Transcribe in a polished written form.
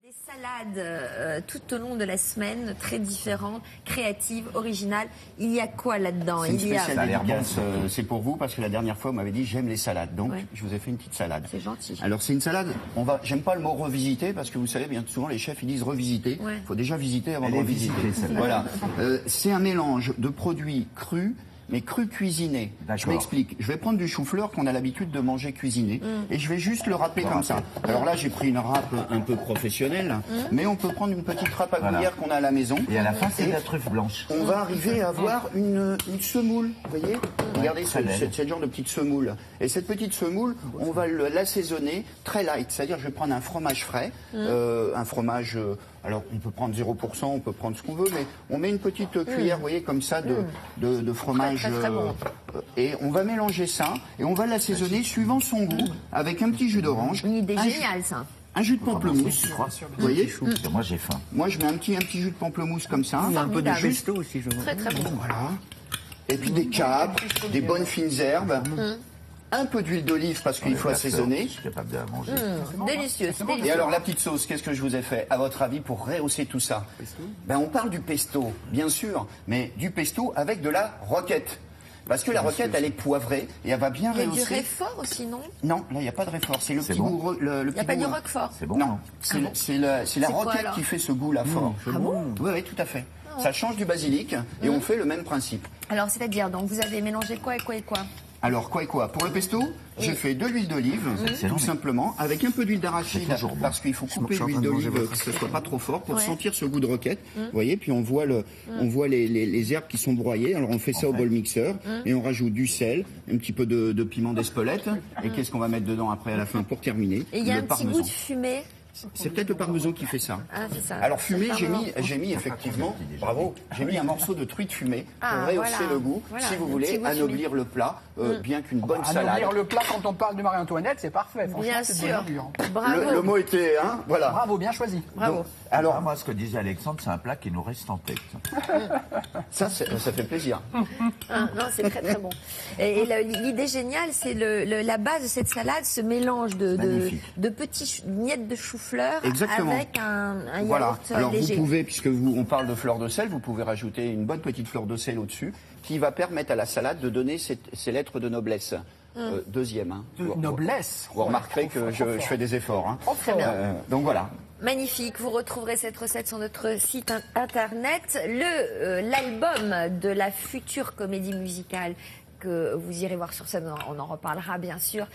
Des salades tout au long de la semaine, très différentes, créatives, originales. Il y a quoi là-dedans? C'est une spéciale dédicace, c'est pour vous parce que la dernière fois, vous m'avez dit j'aime les salades. Donc, je vous ai fait une petite salade. C'est gentil. Alors, c'est une salade, j'aime pas le mot revisiter parce que vous savez, bien souvent, les chefs, ils disent revisiter. Il faut déjà visiter avant de revisiter. Voilà. C'est un mélange de produits crus, mais cru cuisiné. Je m'explique. Je vais prendre du chou-fleur qu'on a l'habitude de manger cuisiné et je vais juste le râper comme ça. Alors là, j'ai pris une râpe un peu professionnelle, mais on peut prendre une petite râpe à cuillère qu'on a à la maison. Et à la fin, c'est de la truffe blanche. On va arriver à avoir une semoule, vous voyez. Regardez ce genre de petite semoule. Et cette petite semoule, on va l'assaisonner très light. C'est-à-dire, je vais prendre un fromage frais, un fromage... alors, on peut prendre 0%, on peut prendre ce qu'on veut, mais on met une petite cuillère, vous voyez, comme ça, de fromage. Très bon. Et on va mélanger ça, et on va l'assaisonner suivant son goût, avec un petit jus d'orange. Une idée géniale, ça. Un jus de pamplemousse. Vous voyez? Moi, j'ai faim. Moi, je mets un petit jus de pamplemousse comme ça. Il y a un peu de pesto aussi, je vois. Très, très bon. Voilà. Et puis des capres, des bonnes fines herbes. Un peu d'huile d'olive parce qu'il faut assaisonner. Je suis capable de la manger. Délicieux, c'est délicieux. Et alors la petite sauce, qu'est-ce que je vous ai fait à votre avis pour rehausser tout ça? Ben on parle du pesto, bien sûr, mais du pesto avec de la roquette. Parce que la roquette, elle est poivrée et elle va bien rehausser. Il y a du réfort aussi, non? Non, là, il n'y a pas de réfort. C'est le petit goût. Il n'y a pas du roquefort? C'est bon. Non, c'est la roquette qui fait ce goût-là fort. Ah bon? Oui, tout à fait. Ça change du basilic et on fait le même principe. Alors, c'est-à-dire, donc vous avez mélangé quoi et quoi et quoi? Alors, quoi et quoi? Pour le pesto, j'ai fait de l'huile d'olive, tout simplement, avec un peu d'huile d'arachide, parce qu'il faut couper l'huile d'olive, que ce soit pas trop fort, pour sentir ce goût de roquette. Vous voyez, puis on voit les herbes qui sont broyées. Alors, on fait ça au bol mixeur, et on rajoute du sel, un petit peu de piment d'Espelette, et qu'est-ce qu'on va mettre dedans après, à la fin, pour terminer? Et il y a un petit goût de fumée. C'est peut-être le parmesan qui fait ça. Ah, c'est ça. Alors fumé, j'ai mis effectivement, bravo, j'ai mis un morceau de truite fumée pour rehausser le goût, si vous voulez, anoblir le plat, bien qu'une bonne salade. Anoblir le plat quand on parle de Marie-Antoinette, c'est parfait. Bien sûr. Bravo. Le mot était, hein, voilà. Bravo, bien choisi. Bravo. Donc, alors, moi, ce que disait Alexandre, c'est un plat qui nous reste en tête. ça fait plaisir. Non, c'est très très bon. Et l'idée géniale, c'est la base de cette salade, ce mélange de petits miettes de chou-fleur avec un yaourt Alors léger. vous pouvez, puisque on parle de fleur de sel, vous pouvez rajouter une bonne petite fleur de sel au-dessus, qui va permettre à la salade de donner ses lettres de noblesse. Deuxième. Hein. Noblesse. Vous remarquerez que je fais des efforts. Hein. Très bien. Donc voilà. Magnifique, vous retrouverez cette recette sur notre site internet. L'album de la future comédie musicale que vous irez voir sur scène, on en reparlera bien sûr,